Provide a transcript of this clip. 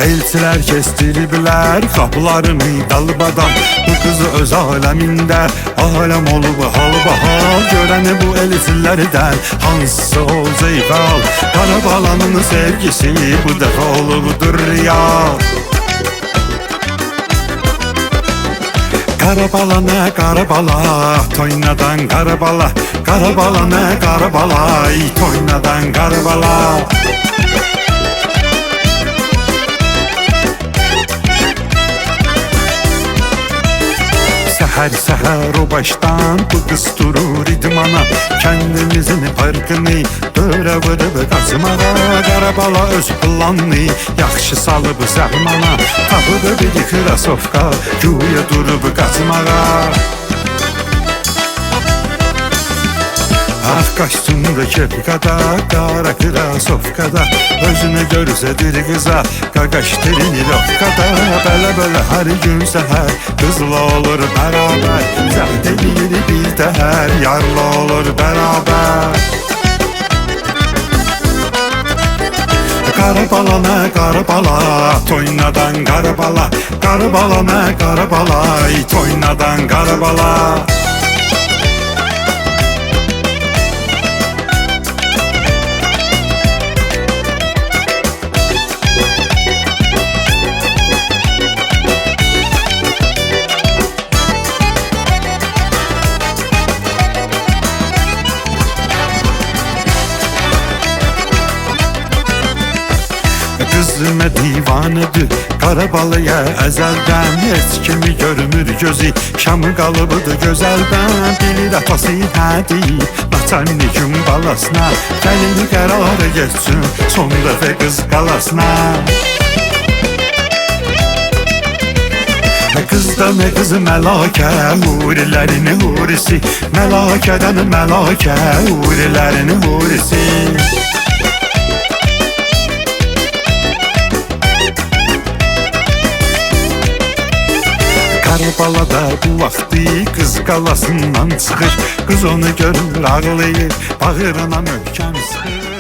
Elçilər kestiriblər qapılarını dalbadan. Bu kızı öz aleminde alem olub halbahal. Görəni bu elçilərdən hansısı ol zeyfal. Qarabalanın sevgisi bu defa olubdur real. Karabala ne karabala, toynadan karabala. Karabala ne karabala, toynadan karabala. Seher seher o baştan bu kız durur idmana. Kendimizin farkını böyle vırıb qazmağa. Qarabala öz planını yaxşı salıb zəhmana. Tapıdı bir krasovka güya durub qaçmağa. Ah kaçtığında kepkada, kara krasovkada. Özünü görsədir qıza, qaqaşdirin ilovkada. Belə hər gün səhər qızla olur bərabər. Zəhd edir bir təhər, yarla olur bərabər. Karabala ne karabala, toynadan karabala. Karabala ne karabala, toynadan karabala. Kızıma divanıdır Qarabalıya əzəldən. Heç kimi görmür gözü, şamı qalıbıdır gözəldən. Bilir atası hədi naçannikin balasına. Gəlini qərarı geçsin son dəfə qız qalasına. Kız da ne kızı məlakə, hurilərini hurisi. Məlakədən məlakə, hurilərini hurisi. Karabalada bu vaxtı qız qalasından çıxır. Qız onu görür ağlayır, bağrına möhkəm sıxır.